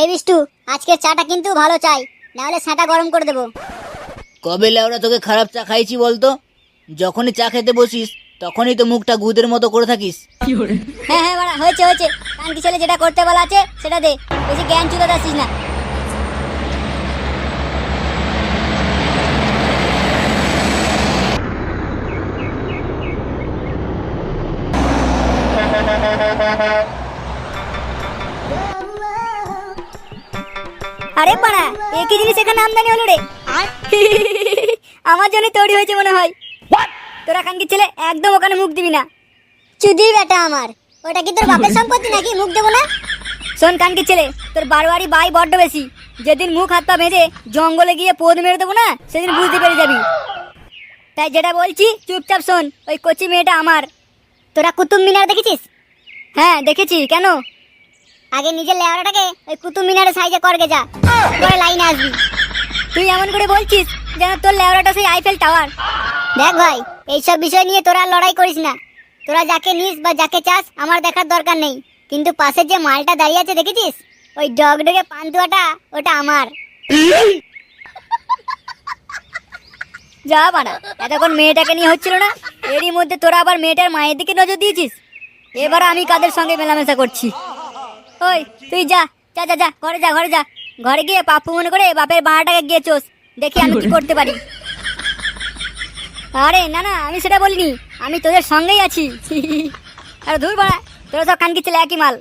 এই বিষ্টু, আজকে চাটা কিন্তু ভালো চাই, নাহলে ছাটা গরম করে দেবো। কবে লেওরা তোকে খারাপ চা খাইছি বলতো? যখনই চা খেতে বসিস তখনই তো মুখটা গুদের মতো করে থাকিস। হ্যাঁ হ্যাঁ বাড়া, হয়েছে হয়েছে। কানকি ছেলে যেটা করতে বলা আছে সেটা দে, বেশি জ্ঞান চুদা আসিস না। আরে পাড়া, একই জিনিস এখানে আমদানি হলো রে। আমার জন্য তৈরি হয়েছে মনে হয়। তোরা কানকি ছেলে একদম ওখানে মুখ দিবি না। চুদির বেটা আমার, ওটা কি তোর বাপের সম্পত্তি নাকি মুখ দেবো না? শোন কানকি ছেলে, তোর বারোয়ারি বাই বড্ড বেশি। যেদিন মুখ হাত পা বেঁধে জঙ্গলে গিয়ে পোদ মেরে দেবো না, সেদিন বুঝতে পেরে যাবি। তাই যেটা বলছি চুপচাপ শোন, ওই কচি মেয়েটা আমার। তোরা কুতুব মিনার দেখেছিস? হ্যাঁ দেখেছি, কেন? আগে নিজের লেয়ারটাকে ওই কুতুব মিনারের সাইজে করগে যা, পরে লাইনে আসবি। তুই এমন করে বলছিস যেন তোর লেয়ারটা সেই আইফেল টাওয়ার। দেখ ভাই, এইসব বিষয় নিয়ে তোরা লড়াই করিস না। তোরা যাকে নিস বা যাকে চাস আমার দেখার দরকার নেই, কিন্তু পাশের যে মালটা দাঁড়িয়ে আছে দেখেছিস? ওই ডগডগে পান্তুয়াটা, ওটা আমার। যা বানা, এতক্ষণ মেয়েটাকে নিয়ে হচ্ছিল না, এরই মধ্যে তোরা আবার মেয়েটার মায়ের দিকে নজর দিয়েছিস। এবার আমি কাদের সঙ্গে মেলামেশা করছি? ওই তুই যা যা যা যা, ঘরে যা, ঘরে যা। ঘরে গিয়ে পাপ্পু মনে করে বাপের বাড়াটাকে গিয়ে চোস, দেখি আমি কি করতে পারি। আরে না না, আমি সেটা বলিনি, আমি তোদের সঙ্গেই আছি। আরে ধুর বাড়া, তোরা সব কানকি ছেলে একই মাল।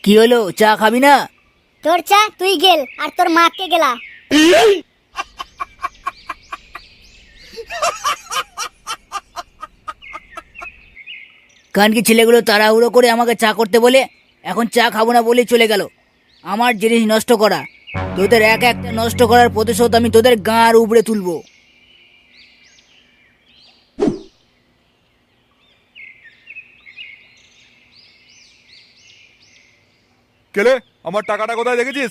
কি হলো, চা খাবি না? তোর চা তুই গেল, আর তোর মাকে গেলা। কানকি ছেলেগুলো তাড়াহুড়ো করে আমাকে চা করতে বলে এখন চা খাবো না বলে চলে গেল। আমার জিনিস নষ্ট করা, তোদের এক একটা নষ্ট করার প্রতিশোধ আমি তোদের গাঁর উপড়ে তুলবো। কেলে, আমার টাকাটা কোথায় দেখেছিস?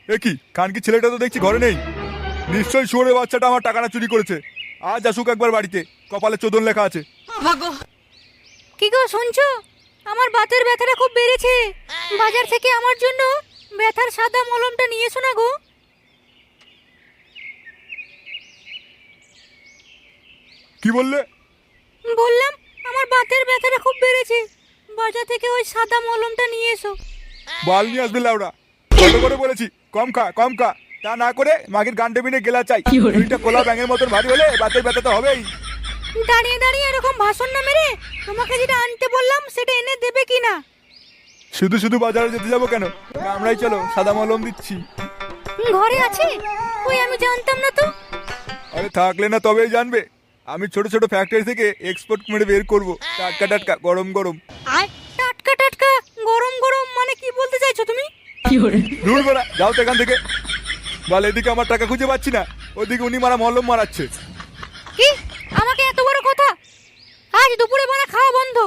এ কি, কানকি ছেলেটা তো দেখছি ঘরে নেই। নিশ্চয়ই শুয়োরের বাচ্চাটা আমার টাকাটা চুরি করেছে। আজ আসুক একবার বাড়িতে, কপালে চোদন লেখা আছে। কি গো শুনছো? আমার বাতের ব্যথাটা খুব বেড়েছে। বাজার থেকে আমার জন্য ব্যথার সাদা মলমটা নিয়ে এসো না গো। কি বললে? বললাম আমার বাতের ব্যথাটা খুব বেড়েছে, বাজার থেকে ওই সাদা মলমটা নিয়ে এসো। বাল নিয়ে আসবে লাউড়া। কত করে বলেছি কম খা কম খা, তা না করে মাগের গান টেবিনে গেলা চাই। দুইটা কোলা ব্যাঙের মতন ভারী হলে বাতের ব্যথা তো হবেই। দাঁড়িয়ে দাঁড়িয়ে এরকম ভাষণ না মেরে তোমাকে যেটা আনতে বললাম সেটা এনে দেবে কি না? শুধু শুধু বাজারে যেতে যাবো কেন? আমরাই চলো, সাদা মলম দিচ্ছি। ঘরে আছে? ওই আমি জানতাম না তো। আরে থাকলে না তবেই জানবে। আমি ছোট ছোট ফ্যাক্টরি থেকে এক্সপোর্ট করে বের করবো, টাটকা টাটকা গরম গরম। আর টাটকা টাটকা গরম গরম মানে কি বলতে চাইছো তুমি? দূর বেড়া, যাও তো এখান থেকে। বল, এদিকে আমার টাকা খুঁজে পাচ্ছি না, ওদিকে উনি মারা মলম মারাচ্ছে। কি, আমাকে এত বড় কথা? আজ দুপুরে বানা খাওয়া বন্ধ।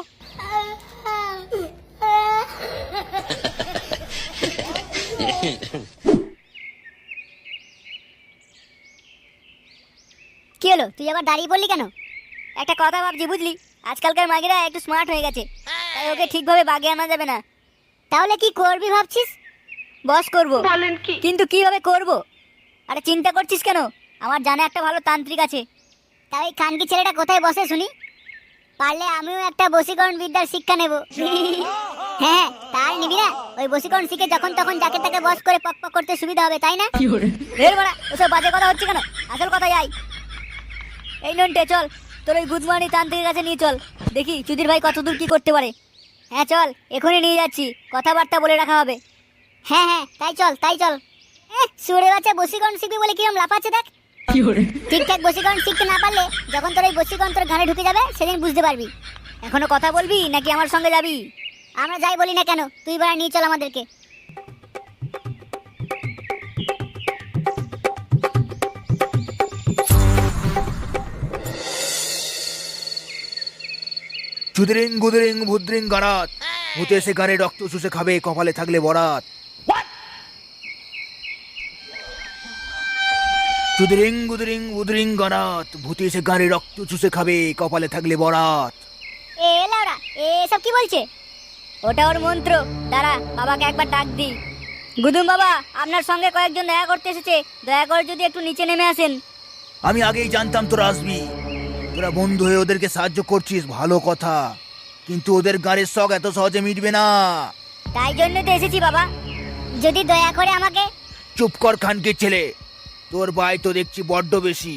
কি হলো, তুই আবার দাঁড়িয়ে পড়লি কেন? একটা কথা ভাবছি বুঝলি, আজকালকার মাগেরা একটু স্মার্ট হয়ে গেছে, তাই ওকে ঠিকভাবে বাগে আনা যাবে না। তাহলে কি করবি ভাবছিস? বস করব। বলেন কি? কিন্তু কিভাবে করব? আরে চিন্তা করছিস কেন? আমার জানা একটা ভালো তান্ত্রিক আছে। তাই খানকি ছেলেটা কোথায় বসে শুনি? পারলে আমিও একটা বশীকরণ বিদ্যার শিক্ষা নেব। হ্যাঁ, তাই নিবি না? ওই বশীকরণ শিখে যখন তখন যাকে তাকে বস করে পক পক করতে সুবিধা হবে, তাই না? ঢের বড়া, ওসব বাজে কথা হচ্ছে কেন? আসল কথা যাই। এই নন্টে চল, তোর ওই গুদমানি তান্ত্রিকের কাছে নিয়ে চল, দেখি চুদির ভাই কতদূর কি করতে পারে। হ্যাঁ চল, এখনই নিয়ে যাচ্ছি, কথাবার্তা বলে রাখা হবে। হ্যাঁ হ্যাঁ, তাই চল তাই চল। সুরে বাচ্চা বশীকরণ শিখবি বলে কিরম লাফাচ্ছে দেখ। ঠিকঠাক বশীকরণ শিখতে না পারলে যখন তোর এই বশীকরণ তোর ঘাড়ে ঢুকে যাবে সেদিন বুঝতে পারবি। এখনো কথা বলবি নাকি আমার সঙ্গে যাবি? আমরা যাই বলি না কেন, তুই বেড়া নিয়ে চল আমাদেরকে। চুদরিং গুদরিং ভুদ্রিং গারাত, ভূতে এসে গাড়ে রক্ত চুষে খাবে, কপালে থাকলে বরাত। চুদরিং গুদরিং বুদরিং গারাত, ভূতে এসে গাড়ি রক্ত চুষে খাবে, কপালে থাকলে বরাত। এ লাউরা এসব কি বলছে? ওটা ওর মন্ত্র। দাঁড়া, বাবাকে একবার ডাক দি। গুদুম বাবা, আপনার সঙ্গে কয়েকজন দেখা করতে এসেছে, দয়া করে যদি একটু নিচে নেমে আসেন। আমি আগেই জানতাম তোরা আসবি। তোরা বন্ধু হয়ে ওদেরকে সাহায্য করছিস, ভালো কথা, কিন্তু ওদের গাড়ির শখ এত সহজে মিটবে না। তাই জন্য তো এসেছি বাবা, যদি দয়া করে আমাকে। চুপ কর খানকির ছেলে, তোর ভাই তো দেখছি বড্ড বেশি।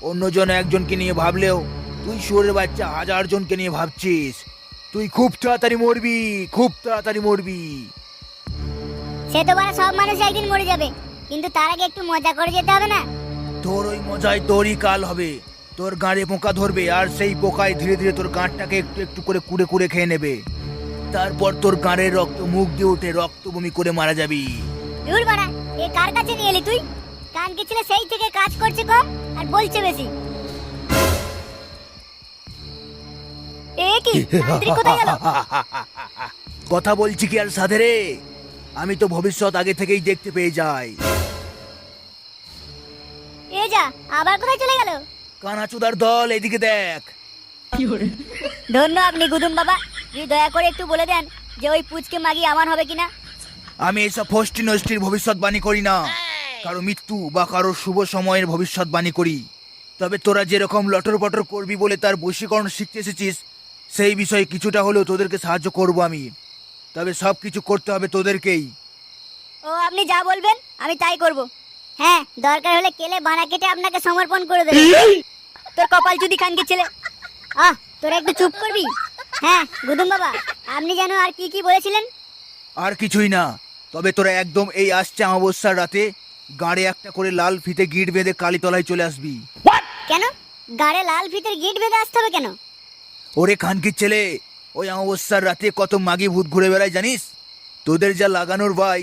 অন্যজন একজনকে নিয়ে ভাবলেও তুই শুয়োরের বাচ্চা 1000 জনকে নিয়ে ভাবছিস। তুই খুব তাড়াতাড়ি মরবি, খুব তাড়াতাড়ি মরবি। সে তো বারা সব মানুষ একদিন মরে যাবে, কিন্তু তার আগে একটু মজা করে যেতে হবে না? তোর ওই মজায় তোরই কাল হবে। তোর গাঁড়ে পোকা ধরবে, আর সেই পোকায় ধীরে ধীরে তোর গাঁটটাকে একটু একটু করে কুড়ে কুড়ে খেয়ে নেবে। তারপর তোর গাঁড়ের রক্ত মুখ দিয়ে উঠে রক্ত বমি করে মারা যাবি। দূর বাড়া, এ কার কাছে নিয়ে এলি তুই? কান কি ছেলে সেই থেকে কাজ করছে কম আর বলছে বেশি। এ কি তান্ত্রিক কোথায় গেল? কথা বলছি কি আর সাধে রে, আমি তো ভবিষ্যৎ আগে থেকেই দেখতে পেয়ে যাই। এ যা, আবার কোথায় চলে গেল? কানাচুদার দল, এদিকে দেখ। ধন্য আপনি গুদুম বাবা, যদি দয়া করে একটু বলে দেন যে ওই পুচকে মাগি আমার হবে কিনা। আমি এসব ফষ্টি নষ্টির ভবিষ্যৎবাণী করি না, কারো মৃত্যু বা কারো শুভ সময়ের ভবিষ্যৎবাণী করি। তবে তোরা যেরকম লটর পটর করবি বলে তার বশীকরণ শিখতে এসেছিস, সেই বিষয়ে কিছুটা হলেও তোদেরকে সাহায্য করব আমি। তবে সব কিছু করতে হবে তোদেরকেই। ও আপনি যা বলবেন আমি তাই করব। হ্যাঁ, দরকার হলে কেলে বানা কেটে আপনাকে সমর্পণ করে দেব। তোর কপাল যদি খানকে ছেলে। তোরা একটু চুপ করবি? হ্যাঁ গুদুম বাবা, আপনি যেন আর কি কি বলেছিলেন? আর কিছুই না, তবে তোরা একদম এই আসছে অমাবস্যার রাতে গাড়ে একটা করে লাল ফিতে গিট বেঁধে কালীতলায় চলে আসবি। কেন গাড়ে লাল ফিতের গিট বেঁধে আসতে হবে কেন? ওরে খানকির ছেলে, ওই অমাবস্যার রাতে কত মাগি ভূত ঘুরে বেড়ায় জানিস? তোদের যা লাগানোর ভাই,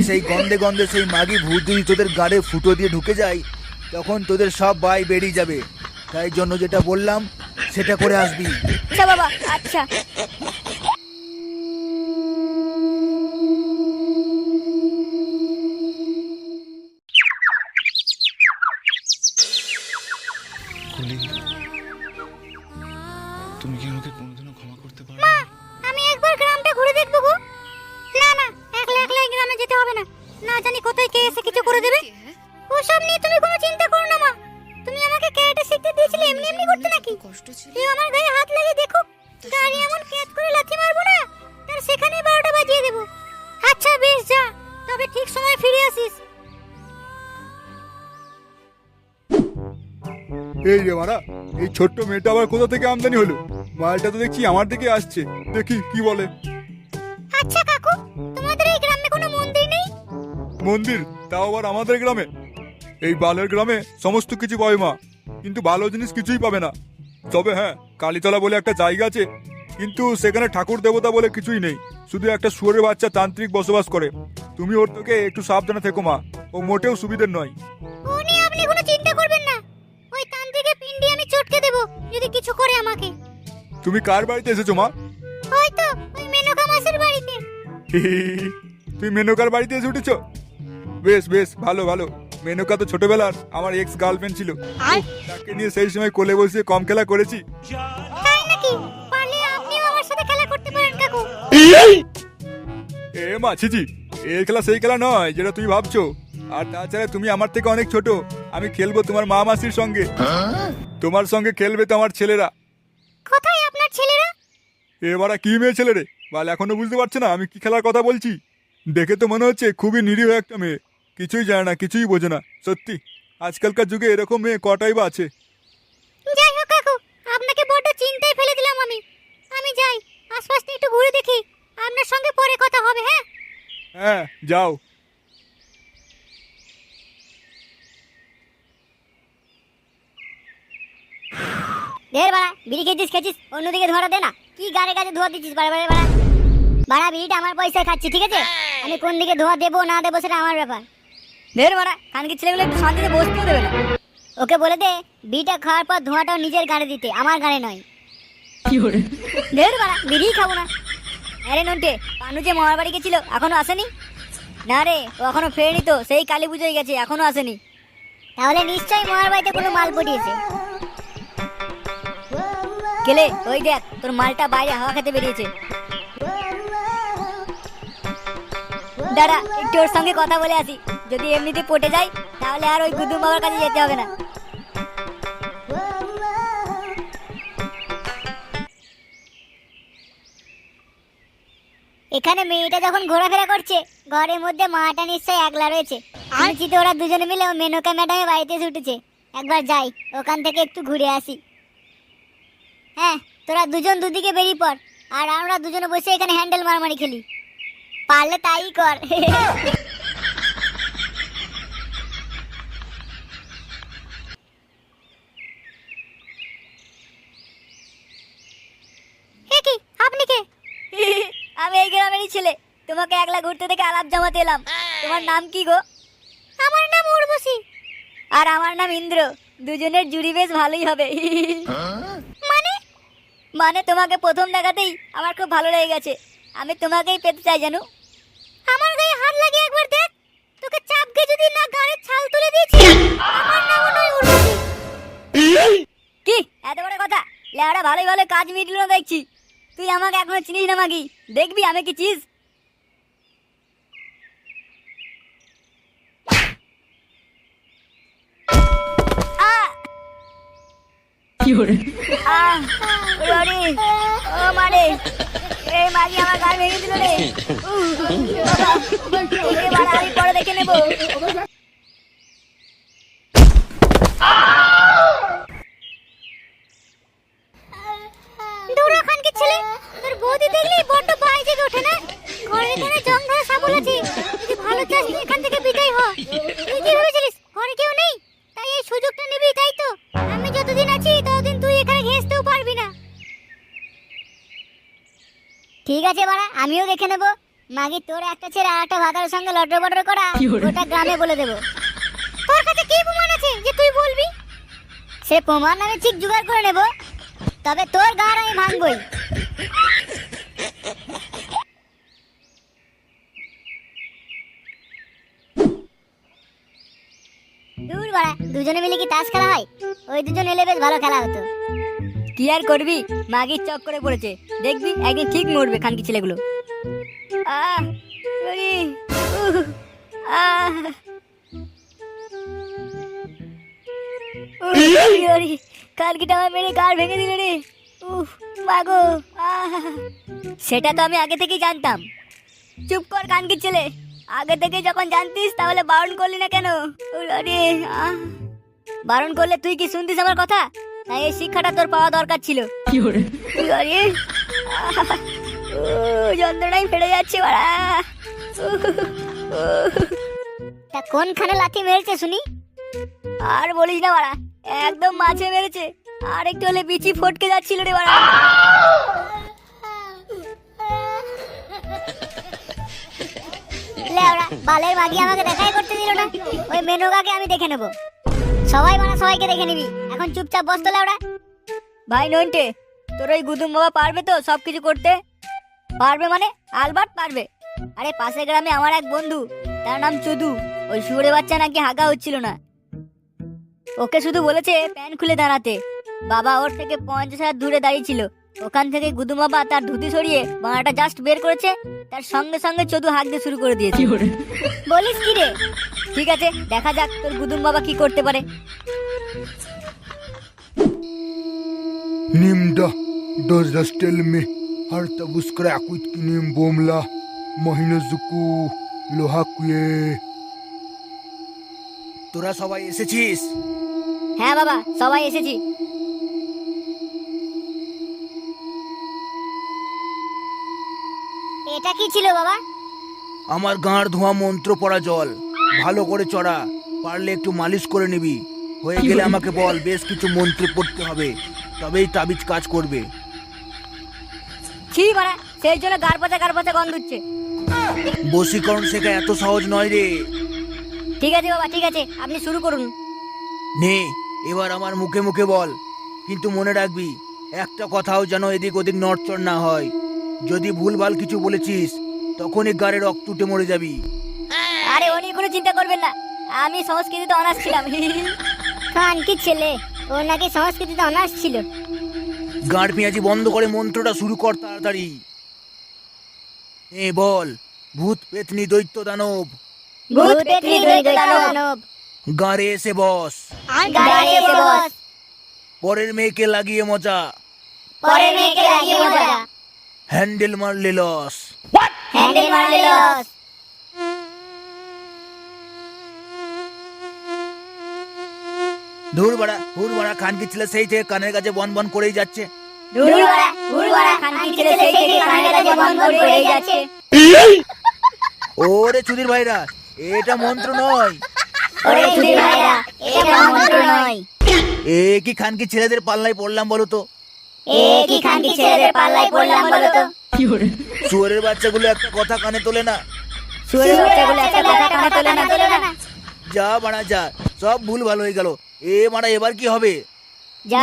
সেই গন্ধে গন্ধে সেই মাগি ভূত যদি তোদের গাড়ে ফুটো দিয়ে ঢুকে যায়, তখন তোদের সব ভাই বেরিয়ে যাবে। তাই জন্য যেটা বললাম সেটা করে আসবি। আচ্ছা বাবা, আচ্ছা। তুমি কি আমাকে কোনোদিনও ক্ষমা করতে পারবে? মা, আমি একবার গ্রামটা ঘুরে দেখবো গো। না না, একলা একলা এই গ্রামে যেতে হবে না, না জানি কোথায় কে এসে কিছু করে দেবে। ওসব নিয়ে তুমি কোনো চিন্তা করো না মা। তুমি আমাকে ক্যারেটে শিখতে দিয়েছিলে এমনি এমনি করতে নাকি? তুই আমার গায়ে হাত লাগিয়ে দেখো, গাড়ি এমন ক্যাচ করে লাথি মারবো না, তার সেখানেই 12টা বাজিয়ে দেবো। আচ্ছা বেশ, যা, তবে ঠিক সময় ফিরে আসিস। এই রে মারা, এই ছোট্ট মেয়েটা আবার কোথা থেকে আমদানি হলো? মালটা তো দেখছি আমার দিকে আসছে, দেখি কি বলে। আচ্ছা কাকু, তোমাদের এই গ্রামে কোনো মন্দির নেই? মন্দির? তাও আবার আমাদের গ্রামে? এই বালের গ্রামে সমস্ত কিছু পাবে মা, কিন্তু ভালো জিনিস কিছুই পাবে না। তবে হ্যাঁ, কালীতলা বলে একটা জায়গা আছে, কিন্তু সেখানে ঠাকুর দেবতা বলে কিছুই নেই, শুধু একটা শুয়োরের বাচ্চা তান্ত্রিক বসবাস করে। তুমি ওর থেকে একটু সাবধানে থেকো মা, ও মোটেও সুবিধের নয়। ও নিয়ে আপনি কোনো চিন্তা করবেন না, ওই তান্ত্রিকের পিন্ডি আমি চটকে দেব যদি কিছু করে আমাকে। তুমি কার বাড়িতে এসেছো মা? হয়তো ওই মেনকা মাসের বাড়িতে। তুই মেনকার বাড়িতে এসে উঠেছো? বেশ বেশ, ভালো ভালো। মেনকা তো ছোটবেলার আমার এক্স গার্লফ্রেন্ড ছিল, তাকে নিয়ে সেই সময় কোলে বসে কম খেলা করেছি। তাই নাকি? পারলে আপনিও আমার সাথে খেলা করতে পারেন কাকু। এ মা, ছিছি, এই খেলা সেই খেলা নয় যেটা তুই ভাবছো। আর তাছাড়া তুমি আমার থেকে অনেক ছোট, আমি খেলবো তোমার মা মাসির সঙ্গে। তোমার সঙ্গে খেলবে তো আমার ছেলেরা। কোথায় আপনার ছেলেরা? এবারে কি মেয়ে ছেলে রে বাল, এখনো বুঝতে পারছে না আমি কি খেলার কথা বলছি? দেখে তো মনে হচ্ছে খুবই নিরীহ একটা মেয়ে, কিছুই জানে না, কিছুই বোঝে না। সত্যি আজকালকার যুগে এরকম মেয়ে কটাই বা আছে। যাই হোক কাকু, আপনাকে বড় চিন্তায় ফেলে দিলাম আমি। আমি যাই, আশপাশটা একটু ঘুরে দেখি। আপনার সঙ্গে পরে কথা হবে। হ্যাঁ হ্যাঁ, যাও। ঢের বাড়া, বিড়ি খেয়েছিস, অন্যদিকে ধোঁয়াটা দে না। কি গাড়ি গাছে ধোঁয়া দিচ্ছিস বারে বারে? বাড়া বিড়িটা আমার পয়সায় খাচ্ছি, ঠিক আছে? আমি কোন দিকে ধোঁয়া দেবো না দেবো সেটা আমার ব্যাপার। ঢের বাড়া, খানকির ছেলেগুলো একটু শান্তিতে বসতেও দেবে না। ওকে বলে দে বিড়িটা খাওয়ার পর ধোঁয়াটাও নিজের গাড়ি দিতে, আমার গাড়ি নয়। ঢের বাড়া, বিড়ি খাবো না। আরে নন্টে, পানু যে মামার বাড়ি গেছিল এখনো আসেনি? না রে, ও এখনো ফেরেনি তো, সেই কালী পুজোয় গেছে, এখনো আসেনি। তাহলে নিশ্চয়ই মহার বাড়িতে কোনো মাল পটিয়েছে। গেলে ওই দেখ তোর মালটা বাইরে হাওয়া খেতে বেরিয়েছে। দাঁড়া একটু ওর সঙ্গে কথা বলে আসি, যদি এমনিতে পটে যায় তাহলে আর ওই গুদুম বাবার কাছে যেতে হবে না। এখানে মেয়েটা যখন ঘোরাফেরা করছে, ঘরের মধ্যে মাটা নিশ্চয়ই একলা রয়েছে। আমি চিন্তা ওরা দুজনে মিলে ও মেনকা ম্যাডামের বাড়িতে এসে উঠেছে। একবার যাই ওখান থেকে একটু ঘুরে আসি। হ্যাঁ, তোরা দুজন দুদিকে বেরিয়ে পড়, আর আমরা দুজনে বসে এখানে হ্যান্ডেল মারামারি খেলি। পারলে তাই কর। কি আপনি কে? আমি এই গ্রামেরই ছেলে, তোমাকে একলা ঘুরতে থেকে আলাপ জমাতে এলাম। তোমার নাম কি গো? আমার নাম উর্বশী। আর আমার নাম ইন্দ্র। দুজনের জুড়ি বেশ ভালোই হবে। মানে? মানে তোমাকে প্রথম দেখাতেই আমার খুব ভালো লেগে গেছে। আমি তোমাকেই পেতে চাই জানো। আমার গায়ে হাত লাগিয়ে একবার দেখ, তোকে চাপকে যদি না গাড়ির ছাল তুলে দিয়েছি। আমার নাম নয় উর্বশী। কি এত বড় কথা? লেওড়া ভালোই ভালো কাজ মিটলো না দেখছি। তুই আমাকে এখনো চিনিস না মাগি, দেখবি আমি কি চিজ। আমি পরে দেখে নেবো। ছেলে তোর বৌদি দেখলি বড্ড ভয় জেগে ওঠে না? ঘরের এখানে জং ধরা সাবল আছে, যদি ভালো চাস এখান থেকে বিদায় হ। তুই কি ভেবেছিলিস ঘরে কেউ নেই তাই এই সুযোগটা নিবি, তাই তো? আমি যতদিন আছি ততদিন তুই এখানে ঘেঁষতেও পারবি না। ঠিক আছে বাড়া, আমিও দেখে নেব। মাগি তোর একটা ছেড়ে আর একটা ভাতার সঙ্গে লটর বটর করা গোটা গ্রামে বলে দেবো। তোর কাছে কি প্রমাণ আছে যে তুই বলবি? সে প্রমাণ আমি ঠিক জোগাড় করে নেব, তবে তোর গাড় আমি ভাঙবই। দূর বাড়া, দুজনে মিলে কি তাস খেলা হয়? ওই দুজন এলে বেশ ভালো খেলা হতো। কি আর করবি, মাগির চক করে পড়েছে, দেখবি একদিন ঠিক মরবে খানকি ছেলেগুলো। আহ ওরে, আহ ওরে, কালকিটা আমার মেরে গাড় ভেঙে দিল রে। মাগো, সেটা তো আমি আগে থেকেই জানতাম। চুপ কর কানকি ছেলে, আগে থেকে যখন জানতিস তাহলে বারণ করলি না কেন? আরে বারণ করলে তুই কি শুনতিস আমার কথা? তাই এই শিক্ষাটা তোর পাওয়া দরকার ছিল। আরে যন্ত্রণাই ফেড়ে যাচ্ছে বাড়া। তা কোনখানে লাথি মেরেছে শুনি? আর বলিস না বাড়া, একদম মাঝে মেরেছে, আর একটু হলে বিচি ফটকে যাচ্ছিল রে বাড়া। লেওড়া বালের মাগি আমাকে দেখাই করতে দিল না। ওই মেনকাকে আমি দেখে নেব। সবাই মানে সবাইকে দেখে নিবি, এখন চুপচাপ বস তো লেওড়া। ভাই নন্টে, তোর ওই গুদুম বাবা পারবে তো সবকিছু করতে? পারবে মানে আলবাত পারবে। আরে পাশের গ্রামে আমার এক বন্ধু, তার নাম চুদু। ওই শুয়োরের বাচ্চা নাকি হাগা হচ্ছিল না, ওকে শুধু বলেছে প্যান্ট খুলে দাঁড়াতে। বাবা ওর থেকে 50 হাত দূরে দাঁড়িয়ে ছিল। ওখান থেকে গুদুম বাবা তার ধুতি সরিয়ে বাঁটা জাস্ট বের করেছে, তার সঙ্গে সঙ্গে চোদু হাঁকতে শুরু করে দিয়েছে। বলিস কি রে? ঠিক আছে, দেখা যাক তোর গুদুম বাবা কি করতে পারে। Nimda, does das tell me? Harta buskra akut kinim bomla, mahina zuku, lohakuye. তোরা সবাই এসেছিস? হ্যাঁ বাবা, সবাই এসেছি। এটা কি ছিল বাবা? আমার গাঁড় ধোয়া মন্ত্র পড়া জল, ভালো করে চড়া, পারলে একটু মালিশ করে নিবি। হয়ে গেলে আমাকে বল, বেশ কিছু মন্ত্র পড়তে হবে, তবেই তাবিজ কাজ করবে। ছি বাড়া, সেই জন্য গার পচা গন্ধ হচ্ছে। বশীকরণ শেখা এত সহজ নয় রে। ঠিক আছে বাবা, ঠিক আছে, আপনি শুরু করুন। নে এবার আমার মুখে মুখে বল, কিন্তু মনে রাখবি একটা কথাও যেন এদিক ওদিক নড়চড় না হয়। যদি ভুলভাল কিছু বলেছিস তখনই গাড়ে রক্ত উঠে মরে যাবি। আরে ও নিয়ে কোনো চিন্তা করবেন না, আমি সংস্কৃতিতে অনার্স ছিলাম। খানকি ছেলে, ও নাকি সংস্কৃতিতে অনার্স ছিল। গাঁড় পেঁয়াজি বন্ধ করে মন্ত্রটা শুরু কর তাড়াতাড়ি। বল, ভূত পেতনি দৈত্য দানব ভূত পেতনি দৈত্য দানব গাঁড়ে এসে বস। গায়ে এসে বস। পরের মেয়েকে লাগিয়ে মজা, পরের মেয়েকে লাগিয়ে মজা। হ্যান্ডেল মারলে লস। হ্যান্ডেল মারলে লস। ধুর বাড়া খানকি ছেলে সেই থেকে কানের কাছে বন বন করেই যাচ্ছে। ধুরবাড়া খানকি ছেলে সেই থেকে কানের কাছে বন বন করেই যাচ্ছে। ওরে চুদির ভাইরা, এটা মন্ত্র নয়। ওরে চুদির ভাইরা, এটা মন্ত্র নয়। এ কি খানকি ছেলেদের পাল্লায় পড়লাম বলো তো? এ কি খানকি ছেলেদের পাল্লায় পড়লাম বলো তো? শুয়োরের বাচ্চাগুলো একটা কথা কানে তোলে না। শুয়োরের বাচ্চাগুলো একটা কথা কানে তোলে না। যা বাড়া যা, সব ভুল ভালো হয়ে গেল। মারা এবার কি হবে? যা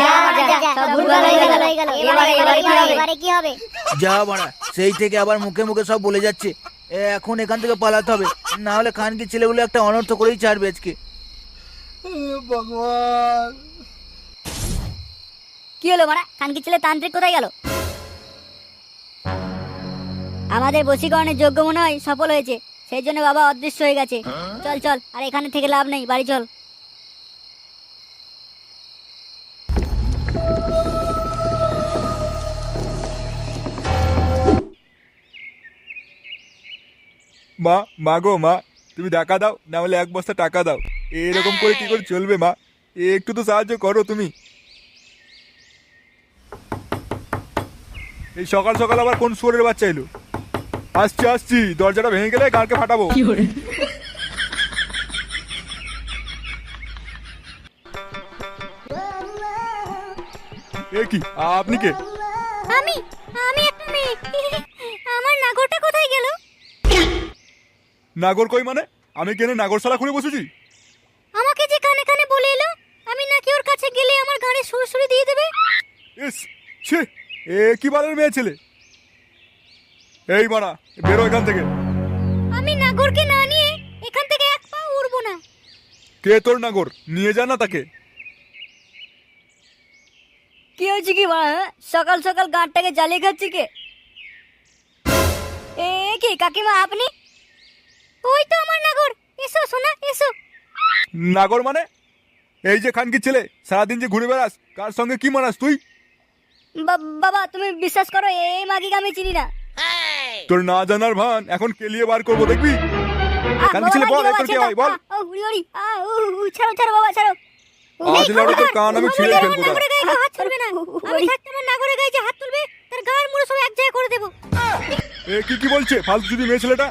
সব ভুলভাল হয়ে গেল। এবারে কি হবে? যা বাড়া, সেই থেকে আবার মুখে মুখে সব বলে যাচ্ছে। এখন এখান থেকে পালাতে হবে, না হলে খানকি ছেলেগুলো একটা অনর্থ করেই ছাড়বে আজকে। ভগবান, কি হলো মারা? খানকি ছেলে তান্ত্রিক কোথায় গেল? আমাদের বশীকরণের যোগ্য মনে হয় সফল হয়েছে, সেই জন্য বাবা অদৃশ্য হয়ে গেছে। চল আর এখানে থেকে লাভ নেই, বাড়ি চল। মা গো মা, তুমি টাকা দাও, না হলে 1 বস্তা টাকা দাও। এরকম করে কি করে চলবে মা? একটু তো সাহায্য করো তুমি। এই সকাল সকাল আবার কোন শুয়োরের বাচ্চা এলো? আসছি, দরজাটা ভেঙে গেলে গাঁড়কে ফাটাবো। এ কি, আপনি কে? আমি একটা মেয়ে। আমার নাগরটা কোথায় গেল? নাগর কই মানে? আমি কেন নাগরশালা খুলে বসেছি? আমাকে যে কানে কানে বলে এলো আমি নাকি ওর কাছে গেলে আমার ঘাড়ে সুড়সুড়ি দিয়ে দেবে। ইস, ছি, এ কি বালের মেয়ে ছেলে! এই মারা, বেরো এখান থেকে। আমি নাগরকে না নিয়ে এখান থেকে এক পা উড়বো না। কে তোর নাগর? নিয়ে যা না তাকে। কি হয়েছে কি মা? সকাল সকাল গাঁটটাকে জ্বালিয়ে খাচ্ছে কে? এ কি কাকিমা আপনি? ওই তো আমার নাগর। এসো সোনা এসো। নাগর মানে? এই যে খানকির ছেলে, সারাদিন যে ঘুরে বেড়াস, কার সঙ্গে কি মানাস তুই? বাবা তুমি বিশ্বাস করো, এই মাগিকে আমি চিনি না। তোর না জানার ভান এখন কেলিয়ে বার করবো, দেখবি। খানকির ছেলে বল, তোর কে হয় বল। ছাড়ো বাবা, ছাড়ো। আজ লাউড়া তোর কান আমি ছিঁড়ে ফেলবো। নাগরের গায়ে কেউ হাত তুলবে না। আমি থাকতে আমার নাগরের গায়ে যে হাত তুলবে তার গায়ের মুড়ো সব এক জায়গায় করে দেবো। এ কি বলছে ফালতু যদি মেয়ে ছেলেটা?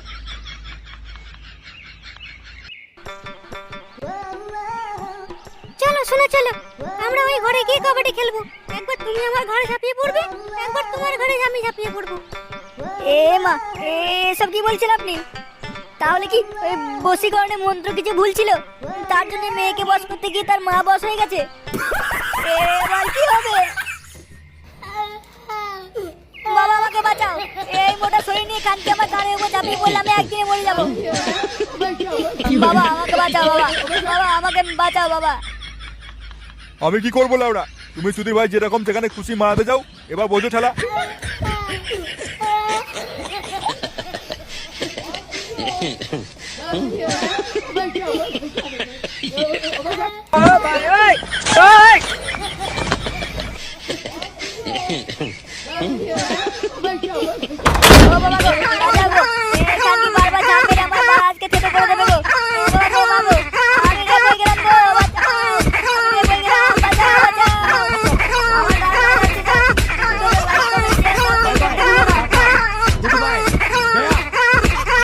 চলো সোনা চলো, আমরা ওই ঘরে গিয়ে কবাডি খেলবো। একবার তুমি আমার ঘরে ঝাঁপিয়ে পড়বে, একবার তোমার ঘরে আমি ঝাঁপিয়ে পড়বো। এ মা, এসব কি বলছেন আপনি? তাহলে কি ওই বশীকরণের মন্ত্র কিছু ভুল ছিল? তার জন্য মেয়েকে বশ করতে গিয়ে তার মা বশ হয়ে গেছে। এবার কি হবে? বাবা আমাকে বাঁচাও। এই মোটা শরীর নিয়ে খানকে আমার গানের উপর চাপিয়ে পড়লে আমি একদিনে মরে যাবো। বাবা আমাকে বাঁচাও, বাবা আমাকে বাঁচাও বাবা। আমি কি করবো লাউড়া? তুমি সুধীর ভাই যেরকম যেখানে খুশি মারাতে যাও, এবার বোঝো ঠেলা। বাবা বাঁচাও গো।